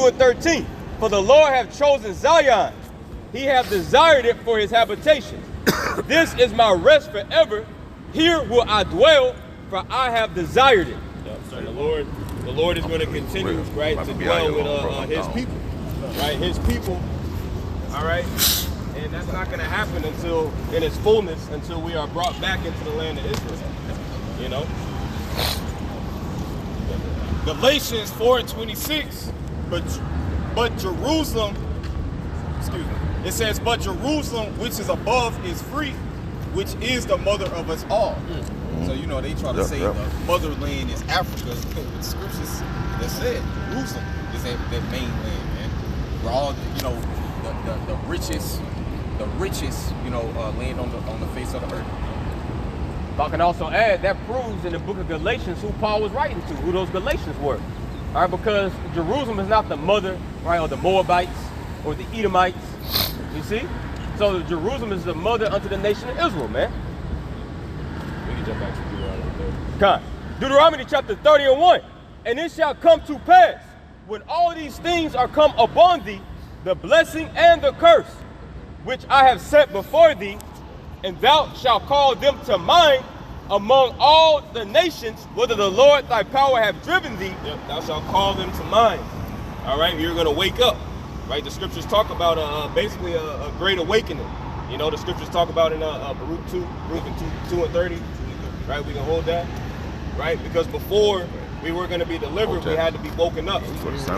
2 and 13. For the Lord hath chosen Zion. He hath desired it for his habitation. This is my rest forever. Here will I dwell, for I have desired it. Yep. So the Lord is going to continue, right, to dwell with his people, right? His people, all right? And that's not going to happen until, in its fullness, until we are brought back into the land of Israel, you know? Galatians 4:26, but Jerusalem, excuse me, it says, but Jerusalem, which is above, is free, which is the mother of us all. So, you know, they try to say the motherland is Africa. The scriptures that said Jerusalem is that main land, man. Where all, you know, the richest, you know, land on the face of the earth. I can also add, that proves in the book of Galatians who Paul was writing to, who those Galatians were. All right, because Jerusalem is not the mother, right, or the Moabites, or the Edomites, you see? So Jerusalem is the mother unto the nation of Israel, man. We can jump back to Deuteronomy. Come. Deuteronomy chapter 30 and 1. And it shall come to pass, when all these things are come upon thee, the blessing and the curse, which I have set before thee, and thou shalt call them to mind among all the nations, whether the Lord thy power have driven thee. Yep, thou shalt call them to mind. All right, you're going to wake up, right? The scriptures talk about basically a great awakening. You know, the scriptures talk about in Baruch 2 and 30, right? We can hold that, right? Because before we were going to be delivered, we had to be woken up. We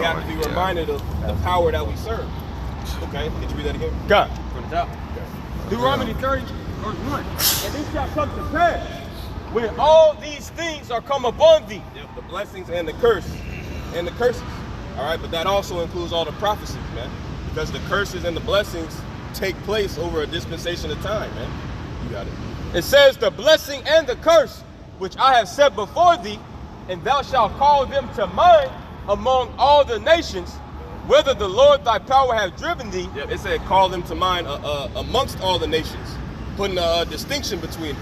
had to be reminded of the power that we serve. Okay, can you read that again? God, from the top. Deuteronomy 30, verse 1. And it shall come to pass, when all these things are come upon thee. Yep, the blessings and the curse, and the curses. All right, but that also includes all the prophecies, man. Because the curses and the blessings take place over a dispensation of time, man. You got it. It says, the blessing and the curse, which I have set before thee, and thou shalt call them to mind among all the nations, whether the Lord thy power have driven thee. Yep, it said call them to mind amongst all the nations, putting a distinction between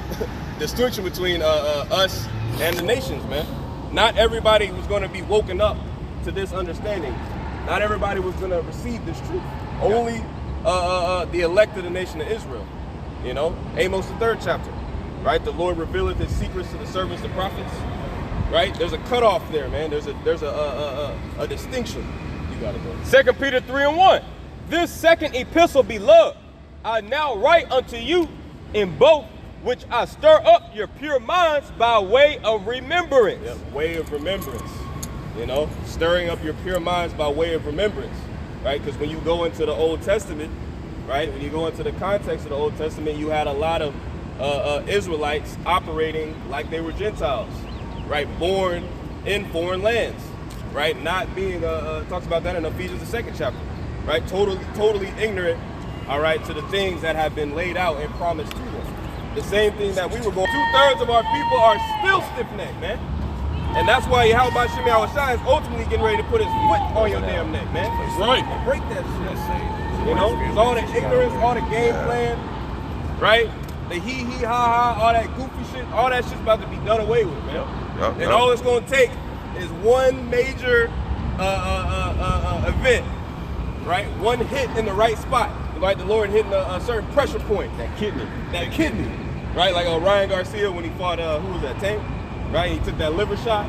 us and the nations, man. Not everybody was going to be woken up to this understanding. Not everybody was going to receive this truth. Only the elect of the nation of Israel. You know, Amos the 3rd chapter, right? The Lord revealeth his secrets to the servants, the prophets. Right? There's a cutoff there, man. There's a distinction. You got it, bro. 2 Peter 3 and 1. This second epistle, beloved, I now write unto you in both, which I stir up your pure minds by way of remembrance. Yep, way of remembrance. You know, stirring up your pure minds by way of remembrance. Right? Because when you go into the Old Testament, right? When you go into the context of the Old Testament, you had a lot of Israelites operating like they were Gentiles. Right, born in foreign lands, right? Not being, talks about that in Ephesians the 2nd chapter, right? Totally ignorant, all right, to the things that have been laid out and promised to them. The same thing that we were going. 2/3 of our people are still stiff-necked, man. And that's why Yahweh Shem Yahushua is ultimately getting ready to put his foot on your damn neck, man. That's right. And break that shit. You know, all the ignorance, all the game plan, right? The ha, all that goofy shit, all that shit's about to be done away with, man. And all it's going to take is one major event, right? One hit in the right spot, like the Lord hitting a certain pressure point. That kidney, right? Like Ryan Garcia when he fought, who was that, Tank? Right? He took that liver shot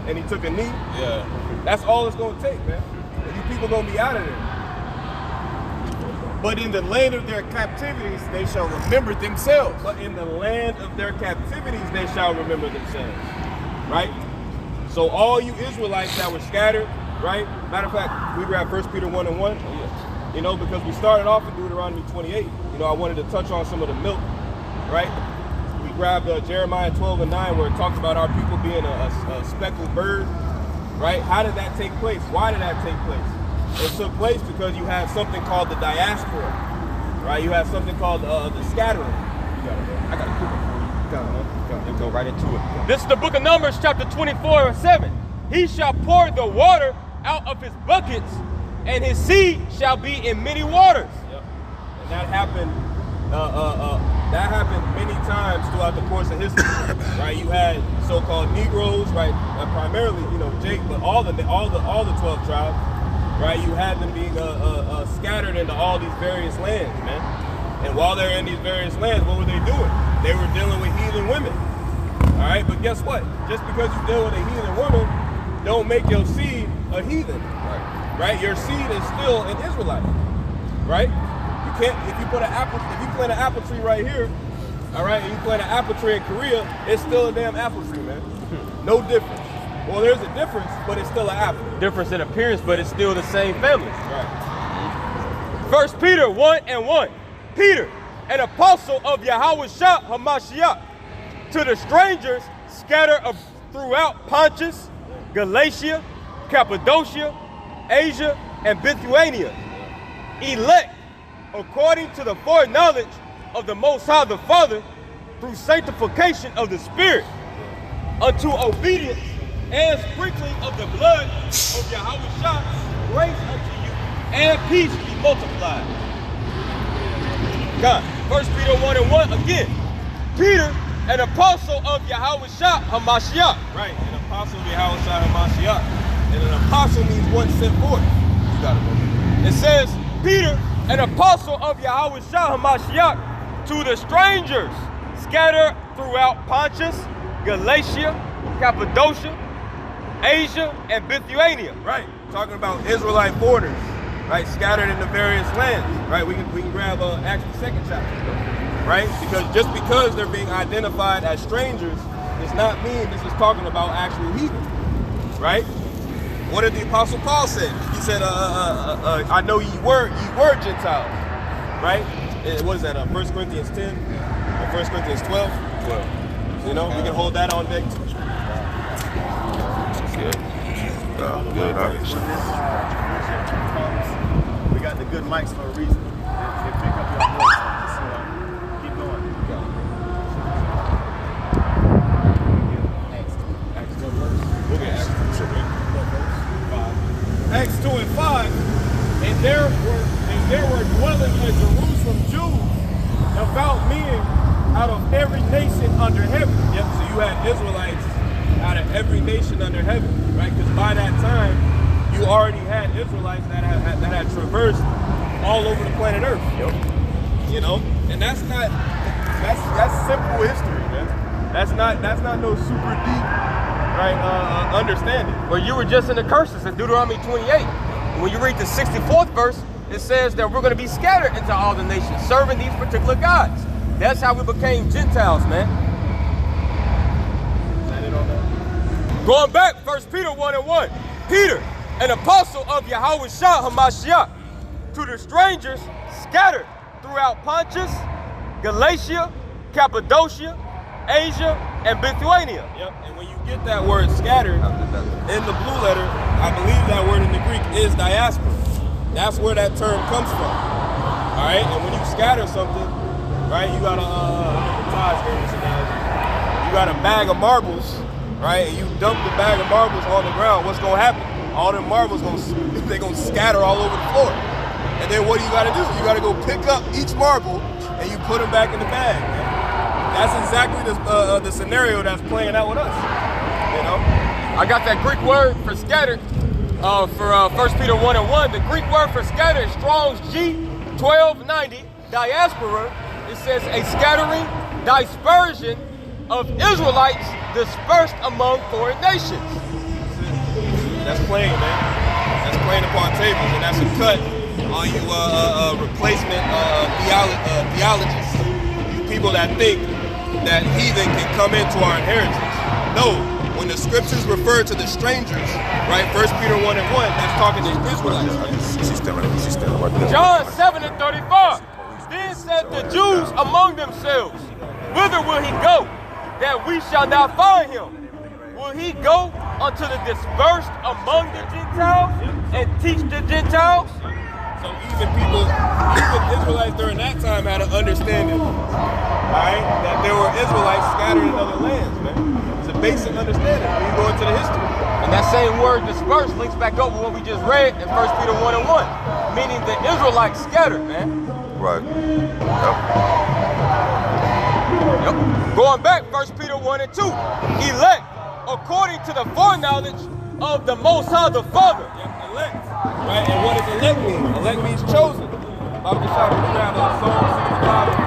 and he took a knee. Yeah. That's all it's going to take, man. And you people going to be out of there. But in the land of their captivities, they shall remember themselves. But in the land of their captivities, they shall remember themselves. Right? So all you Israelites that were scattered, right? Matter of fact, we grab 1 Peter 1 and 1. You know, because we started off in Deuteronomy 28. You know, I wanted to touch on some of the milk, right? We grabbed Jeremiah 12 and 9 where it talks about our people being a speckled bird, right? How did that take place? Why did that take place? It took place because you have something called the diaspora, right? You have something called the scattering. You got it, bro. I got to cook it for you. Got it, man. Go right into it. This is the book of Numbers, chapter 24 and 7. He shall pour the water out of his buckets, and his seed shall be in many waters. Yep. And that happened. That happened many times throughout the course of history, right? You had so-called Negroes, right? Primarily, you know, Jake, but all the 12 tribes, right? You had them being scattered into all these various lands, man. And while they're in these various lands, what were they doing? They were dealing with heathen women. All right, but guess what? Just because you deal with a heathen woman, don't make your seed a heathen. Right? Your seed is still an Israelite. Right? You can't, if you plant an apple tree right here, all right, and you plant an apple tree in Korea, it's still a damn apple tree, man. No difference. Well, there's a difference, but it's still an apple. Difference in appearance, but it's still the same family. Right. 1 Peter 1:1. Peter, an apostle of Yahushua HaMashiach, to the strangers scattered throughout Pontus, Galatia, Cappadocia, Asia, and Bithynia, elect according to the foreknowledge of the Most High the Father, through sanctification of the Spirit, unto obedience and sprinkling of the blood of Yahushua, grace unto you, and peace be multiplied. God, 1 Peter 1:1 again. Peter, an apostle of Yahushua HaMashiach. Right, an apostle of Yahushua HaMashiach. And an apostle means one sent forth. You got it. It says, Peter, an apostle of Yahushua HaMashiach, to the strangers scattered throughout Pontus, Galatia, Cappadocia, Asia, and Bithynia. Right, talking about Israelite foreigners, right, scattered in the various lands. Right, we can grab Acts the 2nd chapter. Right, just because they're being identified as strangers does not mean this is talking about actual heathen. Right. What did the Apostle Paul say? He said, I know ye were Gentiles, right? What is that, 1 Corinthians 10 or 1 Corinthians 12? 12. You know, we can hold that on deck too. Good. Good. We got the good mics for a reason. They pick up your voice. So keep going. Acts 2 and 5, and there were dwelling in Jerusalem Jews, devout men out of every nation under heaven. Yep, so you had Israelites out of every nation under heaven, right? Because by that time, you already had Israelites that had traversed all over the planet Earth. Yep. You know, and that's simple history, man. That's not no super deep, right, understanding. Well, you were just in the curses in Deuteronomy 28. When you read the 64th verse, it says that we're going to be scattered into all the nations, serving these particular gods. That's how we became Gentiles, man. Is that it on that? Going back, 1 Peter 1:1. Peter, an apostle of Yahushua HaMashiach, to the strangers scattered throughout Pontus, Galatia, Cappadocia, Asia, and Bithynia. Yep, and when you get that word scattered in the blue letter, I believe that word in the Greek is diaspora. That's where that term comes from. All right, and when you scatter something, right, you got you got a bag of marbles, right, and you dump the bag of marbles on the ground. What's gonna happen? All them marbles they're gonna scatter all over the floor. And then what do you gotta do? You gotta go pick up each marble and you put them back in the bag. Man. That's exactly the scenario that's playing out with us. You know, I got that Greek word for scattered for 1 Peter 1:1. The Greek word for scattered is Strong's G1290, diaspora. It says a scattering, dispersion of Israelites dispersed among foreign nations. That's playing, man. That's playing upon tables, and that's a cut on you replacement theologists. You people that think that heathen can come into our inheritance. No, when the scriptures refer to the strangers, right, 1 Peter 1:1, that's talking to Israelites. John 7:35. Then said the Jews among themselves, whither will he go, that we shall not find him? Will he go unto the dispersed among the Gentiles and teach the Gentiles? So even Israelites during that time had an understanding, right, that there were Israelites scattered in other lands, man. It's a basic understanding when you go into the history. And that same word dispersed links back up with what we just read in 1 Peter 1:1, meaning the Israelites scattered, man. Right. Yep. Going back, 1 Peter 1:2, elect according to the foreknowledge of the Most High the Father. Yep, elect. Right? And what does elect mean? Elect means chosen. Bible Shop is around Psalm 65 and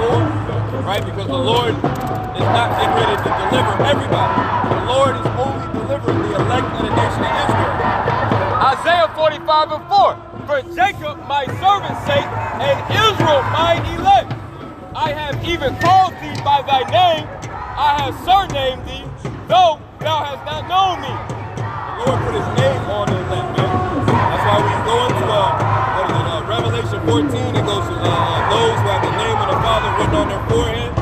4, right? Because the Lord is not getting ready to deliver everybody. The Lord is only delivering the elect of the nation of Israel. Isaiah 45 and 4. For Jacob my servant's sake, and Israel mine elect. I have even called thee by thy name. I have surnamed thee, though thou hast not known me. The Lord put his name on the elect, man. That's why we go into Revelation 14, it goes to those who have the name of the Father written on their forehead.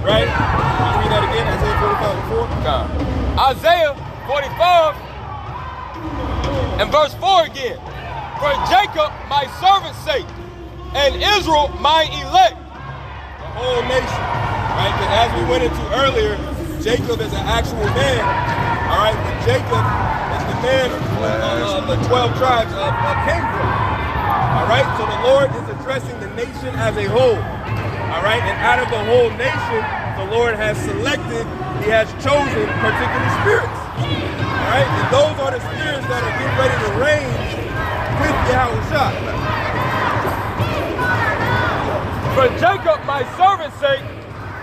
Right? Can you read that again? Isaiah 45 and 4? Isaiah 45 and verse 4 again. For Jacob my servant's sake, and Israel my elect. The whole nation. Right? Because as we went into earlier, Jacob is an actual man. All right? But Jacob is the man the 12 tribes came from. All right? So the Lord is addressing the nation as a whole. All right? And out of the whole nation, the Lord has selected, he has chosen particular spirits. All right? And those are the spirits that are getting ready to reign with Yahushua. For Jacob my servant's sake,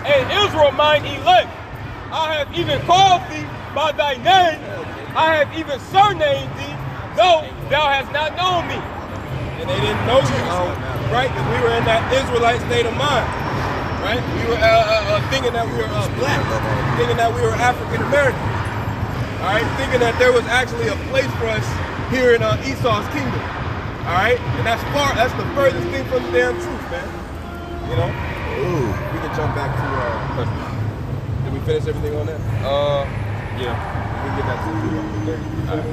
and Israel mine elect. I have even called thee by thy name. I have even surnamed thee, though thou hast not known me. And they didn't know you, right? Because we were in that Israelite state of mind, right? We were thinking that we were black, thinking that we were African American, all right? Thinking that there was actually a place for us here in Esau's kingdom, all right? And that's the furthest thing from the damn truth, man. You know? Ooh. We can jump back to questions. Did we finish everything on that? Yeah. We can get back to the 30. All right.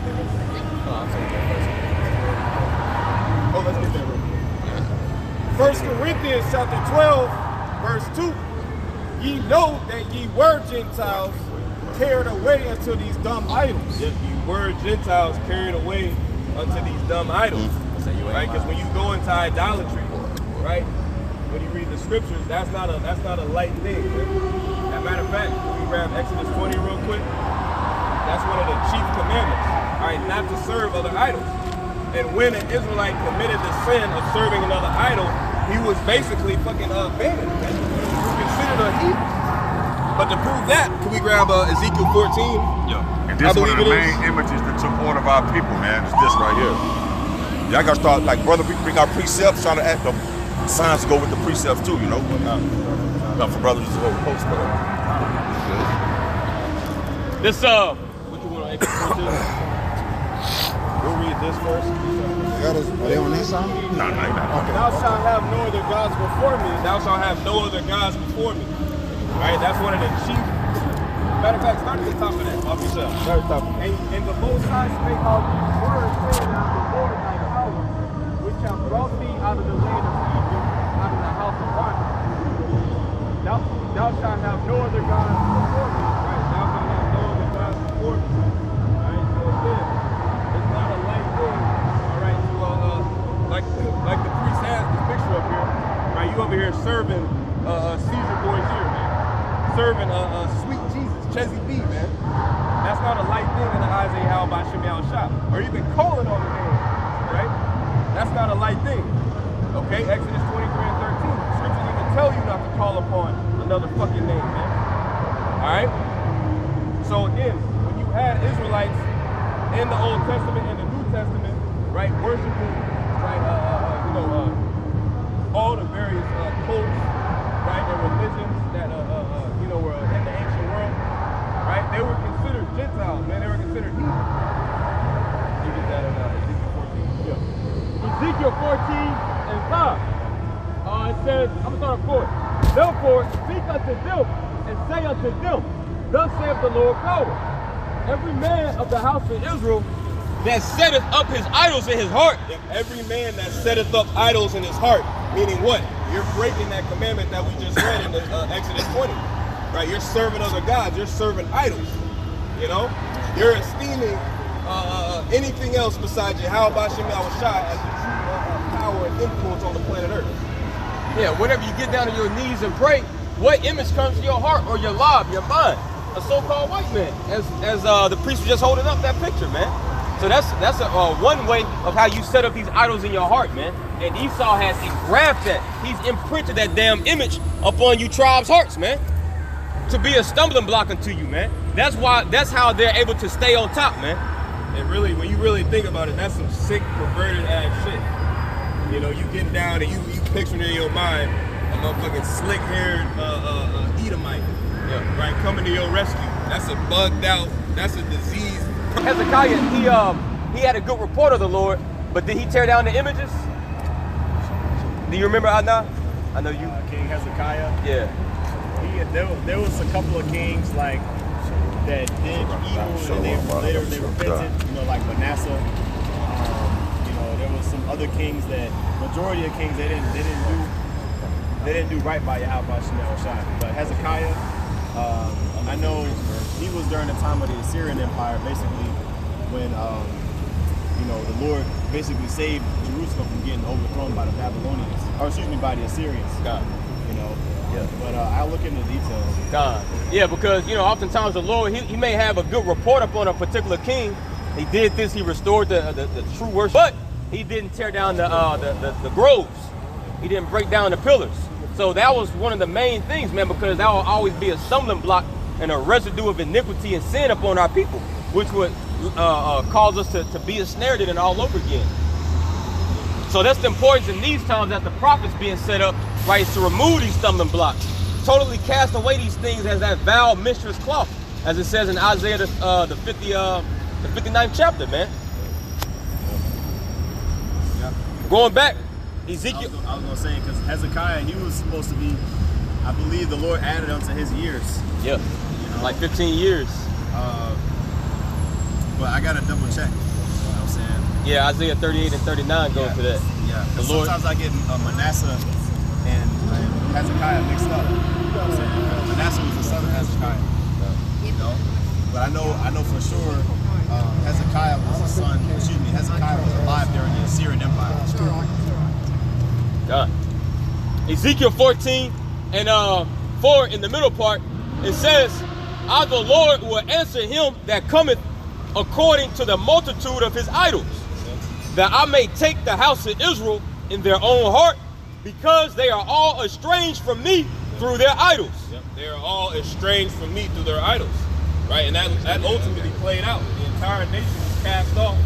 Oh, let's get that real quick. 1 Corinthians chapter 12, verse 2. Ye know that ye were Gentiles carried away unto these dumb idols. Yet ye were Gentiles carried away unto these dumb idols. Right? Because when you go into idolatry, right? When you read the scriptures, that's not a light thing. Right? As a matter of fact, when we grab Exodus 20 real quick, that's one of the chief commandments. All right, not to serve other idols. And when an Israelite committed the sin of serving another idol, he was basically fucking abandoned. He was considered a heathen. But to prove that, can we grab Ezekiel 14? Yeah. And this is one of the main images that took hold of our people, man. It's this right here. Y'all gotta start, like, brother, we bring our precepts, trying to act the signs to go with the precepts too, you know? Not for brothers to hold post, but This, what you want to We'll read this first. Are they on that side? no, not. Okay. Thou shalt have no other gods before me. Thou shalt have no other gods before me. All right, that's one of the chief. Matter of fact, start at the top of that. Off yourself. Start at the top. And the Most High spake all these words, saying, "Now the Lord thy power, which hath brought thee out of the land of Egypt, out of the house of bondage. Thou shalt have no other gods before me." Right? Thou shalt have no other gods before me. All right. So it says, it's not a light thing. All right. So like the priest has this picture up here. Right? You over here serving Caesar boys here, man. Serving sweet Jesus, Chezzy B, man. That's not a light thing in the eyes of Yahweh Shem Yahushua. Or even calling on the name, right? That's not a light thing. Okay, Exodus 23 and 13. Scriptures even tell you not to call upon another fucking name, man. Alright? So again, when you had Israelites in the Old Testament and the New Testament, right, worshiping, right, all the various cults, right, and religions that were in the ancient world, right? They were considered Gentiles, man. They were considered heathen. You get that in Ezekiel 14. Yeah. Ezekiel 14 and 5. It says, I'm going to start at 4. Therefore, speak unto them and say unto them, thus saith the Lord God, every man of the house of Israel that setteth up his idols in his heart. Yep. Every man that setteth up idols in his heart, meaning what? You're breaking that commandment that we just read in Exodus 20. Right? You're serving other gods. You're serving idols. You know? You're esteeming anything else besides Yahweh Shem Yahushua as the true power and influence on the planet Earth. Yeah, whenever you get down on your knees and pray, what image comes to your heart or your lob, your mind? A so-called white man, as the priest was just holding up that picture, man. So that's one way of how you set up these idols in your heart, man. And Esau has engrafted that. He's imprinted that damn image upon you tribes' hearts, man. To be a stumbling block unto you, man. That's how they're able to stay on top, man. And really, when you really think about it, that's some sick, perverted ass shit. You know, you getting down and you picturing in your mind a motherfucking slick-haired Edomite, right, coming to your rescue. That's a bugged out, that's a disease. Hezekiah, he had a good report of the Lord, but did he tear down the images? Do you remember Adnan? I know you. King Hezekiah. Yeah. There was a couple of kings like that did evil and they repented. You know, like Manasseh. You know, there was some other kings that majority of kings they didn't do right by Yahweh Shemel Shai. But Hezekiah, I know he was during the time of the Assyrian Empire, basically when you know, the Lord basically saved Jerusalem from getting overthrown by the Babylonians, or excuse me, by the Assyrians. God. You know. Yeah. But I'll look into the details. God. Yeah, because, you know, oftentimes the Lord, he may have a good report upon a particular king. He did this, he restored the true worship, but he didn't tear down the groves. He didn't break down the pillars. So that was one of the main things, man, because that will always be a stumbling block and a residue of iniquity and sin upon our people, which would cause us to be ensnared in it all over again. So that's the importance in these times that the prophets being set up, right, is to remove these stumbling blocks, totally cast away these things as that vile mistress cloth, as it says in Isaiah the 59th chapter, man. Yeah. Going back, Ezekiel. I was gonna say, because Hezekiah, he was supposed to be, I believe the Lord added unto his years. Yeah, you know? like 15 years. But I gotta double check. You know what I'm saying? Yeah, Isaiah 38 and 39 go to that. Yeah, The Lord. sometimes I get Manasseh and Hezekiah mixed up. You know what I'm saying? Manasseh was the son of Hezekiah. You know? But I know for sure Hezekiah was a son, Hezekiah was alive during the Assyrian Empire. God. Ezekiel 14 and 4 in the middle part, it says, I the Lord will answer him that cometh according to the multitude of his idols, that I may take the house of Israel in their own heart, because they are all estranged from me through their idols. Yep. They are all estranged from me through their idols, right? And that ultimately played out. The entire nation was cast off.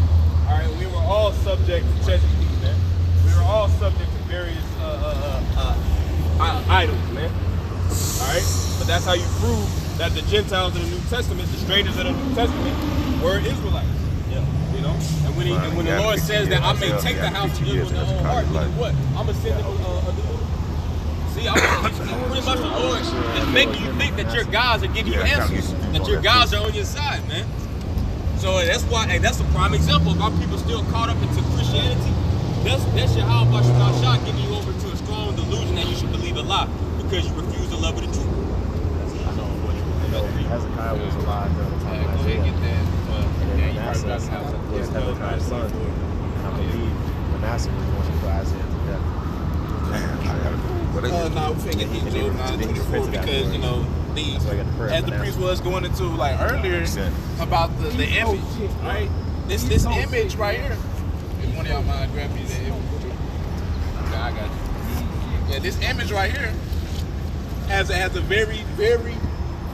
All right, we were all subject to Chesapeake, man. We were all subject to various idols, man. All right, but that's how you prove that the Gentiles in the New Testament, the strangers in the New Testament, were Israelites. Yeah, you know. And when the Lord says that I may take the house of Israel in their own heart, meaning what? I'm gonna send them a deliverer. See, pretty much the Lord is making you think that your guys are giving you answers, that your guys are on your side, man. So that's why, and that's a prime example of our people still caught up into Christianity. That's your how about Shah giving you over to a strong delusion that you should believe a lie because you refuse to love the truth. I know Hezekiah was alive during the time of Isaiah. And Manasseh was Hezekiah's son. And I believe Manasseh was the one who put Isaiah to death. No, we finna get Jeremiah 24 because, you know, as the priest was going into like earlier about the image, right? This image right here. If one of y'all mind grab me that image. Yeah, I got you. Yeah, this image right here has a very, very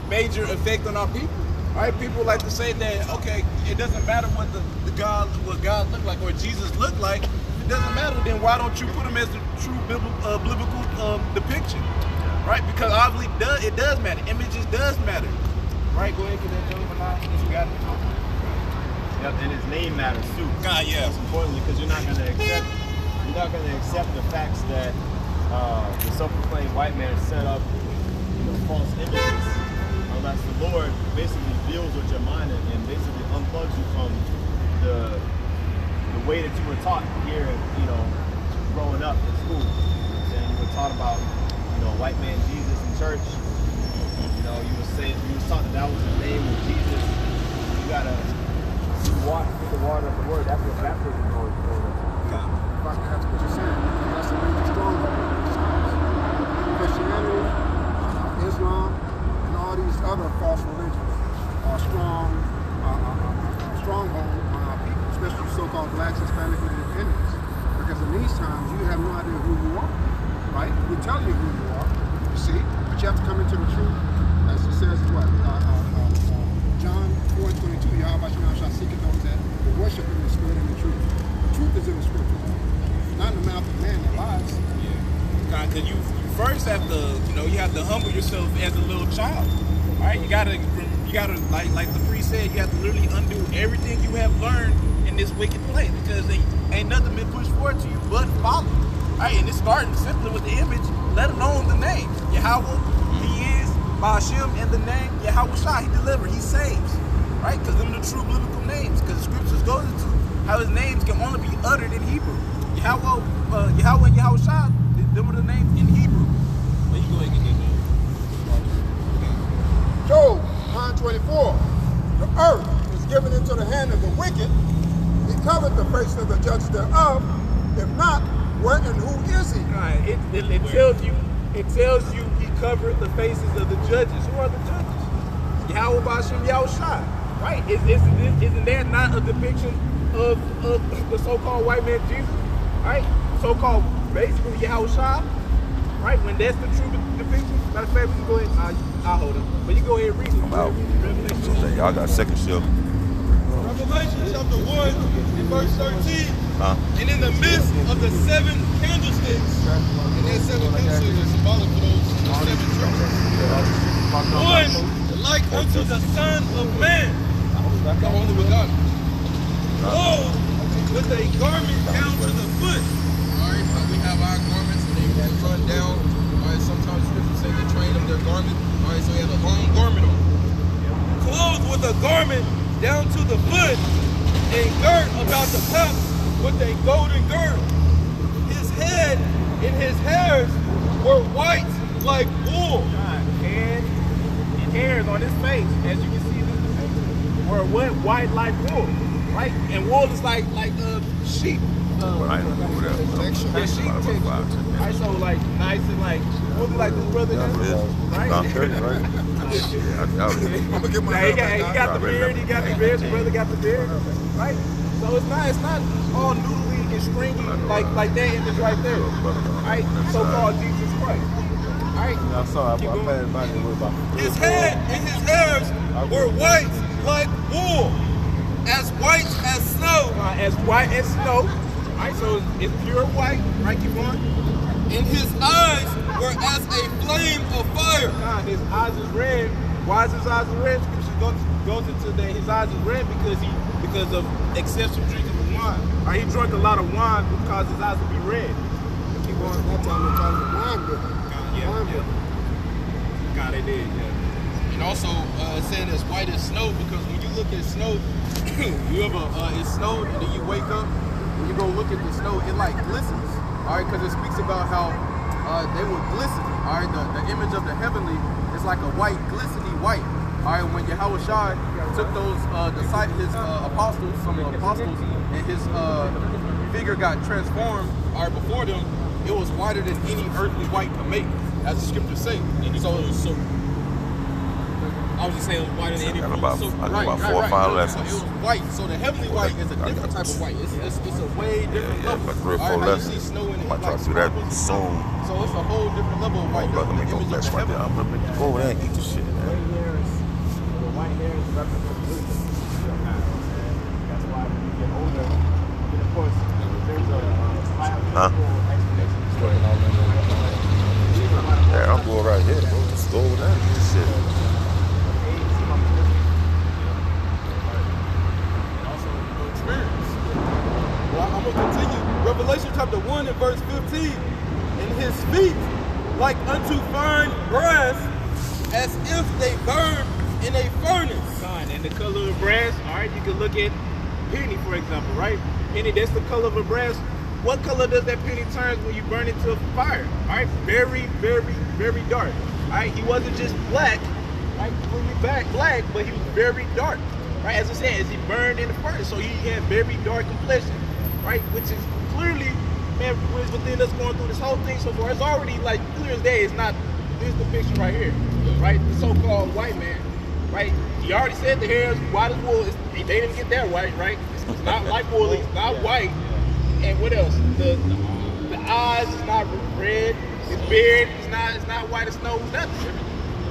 major effect on our people. Right? People like to say that, okay, it doesn't matter what God looked like or Jesus looked like. It doesn't matter, then why don't you put him as the true biblical depiction? Right? Because obviously it does matter. Images does matter. Right? Go ahead and get that Job you got it. Yep, and his name matters too. God, yeah. Most importantly, because you're not gonna accept the facts that the self-proclaimed white man set up, false images, unless the Lord basically deals with your mind and basically unplugs you from the way that you were taught here, growing up in school. And you were taught about, white man Jesus in church. You was taught that was the name of Jesus. You gotta walk through the water of the word. That's what baptism is for. That's what you're saying. That's the major stronghold. Christianity, Islam, and all these other false religions are stronghold on our people. have no idea who you are, right? We tell you who you are, you see, but you have to come into the truth, as it says, what? John 4:22, Yahweh shall seek those that will worship in the spirit and the truth. The truth is in the scripture, not in the mouth of man that lies. Yeah, because you first have to, you have to humble yourself as a little child. All right, you gotta like the priest said, you have to literally undo everything you have learned in this wicked place, because ain't nothing been pushed forward to you but follow. All right, and it's starting simply with the image, let alone the name. Yahweh, He is, Ba'ashem, and the name Yahweh Shai, He delivered, He saves. Right, because them are the true biblical names. Because the scriptures goes into how His names can only be uttered in Hebrew. Yahweh and Yahweh Shai, them are the names in Hebrew. But you go ahead and get that. Job 9:24. The earth is given into the hand of the wicked. He covered the face of the judges thereof. If not, where and who is He? It tells you He covered the faces of the judges. Who are the judges? Yahweh Ba'ashem, Yahweh Shai. Right? Isn't that not a depiction of the so-called white man Jesus? Right? So-called basically Yahweh Shai. Right? When that's the true depiction. Matter of fact, we can go ahead. I'll hold it. But you go ahead and read it. I'm out. Y'all got second shift. Revelation chapter 1 and verse 13. And in the midst of the 7 candlesticks, and that 7 candlesticks are symbolic for those 7 trumpets. One like unto the Son of Man, the only begotten, clothed with a garment down to the foot. Alright, we have our garments and they run down. Alright, sometimes scriptures say they train them their garment. Alright, so he has a long garment on. Clothed with a garment down to the foot, and girt about the paps with a golden girdle. His head and his hairs were white like wool. And hairs on his face, as you can see in this depiction, were white like wool. Right? And wool is like sheep. Right, Yeah, sheep texture. Right, so like nice and like, what be like this brother? Right? I'm gonna get my He got the beard, the brother got the beard. Right? So it's not all noodly and stringy like that image right there. Right? So-called Jesus Christ. Alright. His head and his hairs were white like wool, as white as snow. As white as snow. Alright, so it's pure white. Right, keep going. And his eyes were as a flame of fire. His eyes is red. Why is his eyes red? Scripture goes into that his eyes is red because of excessive drinking of wine. Alright, he drank a lot of wine, which caused his eyes to be red. Keep on that time we're talking about wine bill. God, they did, yeah. And also, it's saying it's white as snow, because when you look at snow, it's snowed and then you wake up, when you go look at the snow, it like glistens. All right, because it speaks about how they will glisten. All right, the image of the heavenly is like a white, glistening white. All right, when Yahweh Shai took those his apostles, some apostles, and his figure got transformed, all right, before them, it was whiter than any earthly white could make, as the scriptures say. So I was just saying whiter than any. I got about 4 or 5 lessons. It was white, so the heavenly white is a different type of white. It's a way different level. About 3 or 4 lessons. I might try to do that soon. So it's a whole different level of white. Let me go mess right there. I'm gonna go over there and eat this shit, man. The white hairs represent wisdom. That's why when you get older, of course, there's a biological explanation. Yeah, I'm going right here, bro. Let's go over there and eat this shit. Well, I'm going to continue. Revelation chapter 1 and verse 15. And his feet like unto fine brass, as if they burned in a furnace. And the color of brass, all right, you can look at penny, for example, right? Penny, that's the color of a brass. What color does that penny turn when you burn it to a fire? All right, very, very, very dark. All right, he wasn't just black, right, completely black, but he was very dark. Right, as I said, as he burned in the furnace, so he had very dark complexion, right, which is clearly, man, within us going through this whole thing so far, it's already like clear as day. It's not this depiction right here, right, the so-called white man, right? He already said the hair is white as wool. They didn't get that white, right? It's not like wool. It's not white. And what else? The eyes eyes is not red. His beard is not white as snow. Nothing.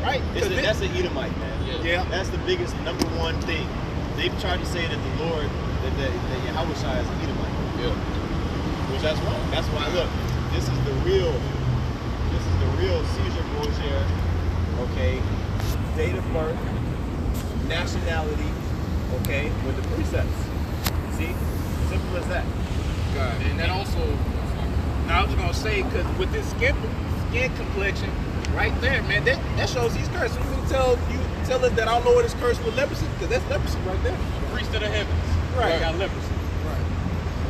Right? That's an Edomite, man. Yeah. That's the biggest number one thing. They've tried to say that the Lord, that Yahweh Shai is an Edomite. Yeah. Which that's wrong. That's why, look, this is the real Caesar Borgia, okay? Date of birth, nationality, okay, with the precepts. See? Simple as that. God. And that also, now I was gonna say, because with this skin complexion, right there, man, that shows he's cursed. You can tell us that our Lord is cursed with leprosy, because that's leprosy right there. Priest of the heavens. Right. Got leprosy.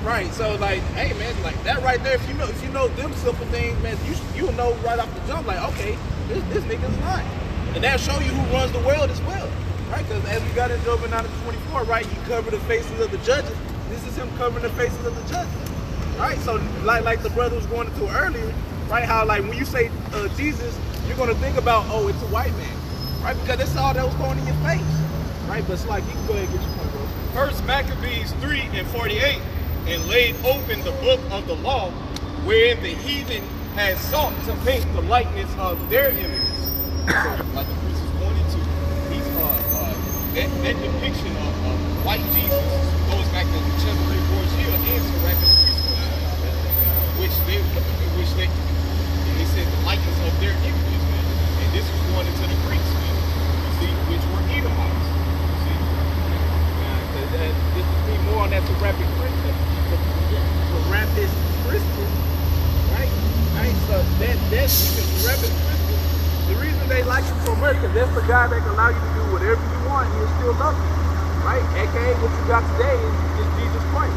Right. So like, hey man, like that right there. If you know them simple things, man, you'll know right off the jump. Like, okay, this nigga's lying, and that'll show you who runs the world as well, right? Because as we got in Job 9:24, right, he covered the faces of the judges. This is him covering the faces of the judges, right? So like the brother was going into earlier, right? How like when you say Jesus, you're gonna think about, oh, it's a white man, right? Because that's all that was going in your face, right? But it's like, you can go ahead and get your point, bro. First Maccabees 3:48, and laid open the book of the law, wherein the heathen had sought to paint the likeness of their images. So, like the priest is pointing to, he's that depiction of white Jesus goes back to Cesare Borgia and Serapis Christus, which they said the likeness of their images, man. And this was going into the Greeks, man. You see, which were Edomites. You see, This would be more on that Serapis Christus. Serapis Christus, right? So that's Serapis Christus. The reason they like him so much is that's the guy that can allow you to do whatever you want and he'll still love you, right? AKA what you got today is Jesus Christ,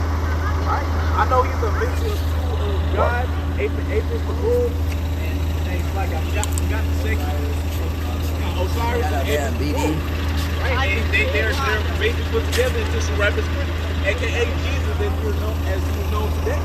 right? I know he's a mixture of God, atheist, the bull, and things like I forgot the section. Osiris and BD. Right? They're basically put together into Serapis Christus, aka Jesus, as he was known today.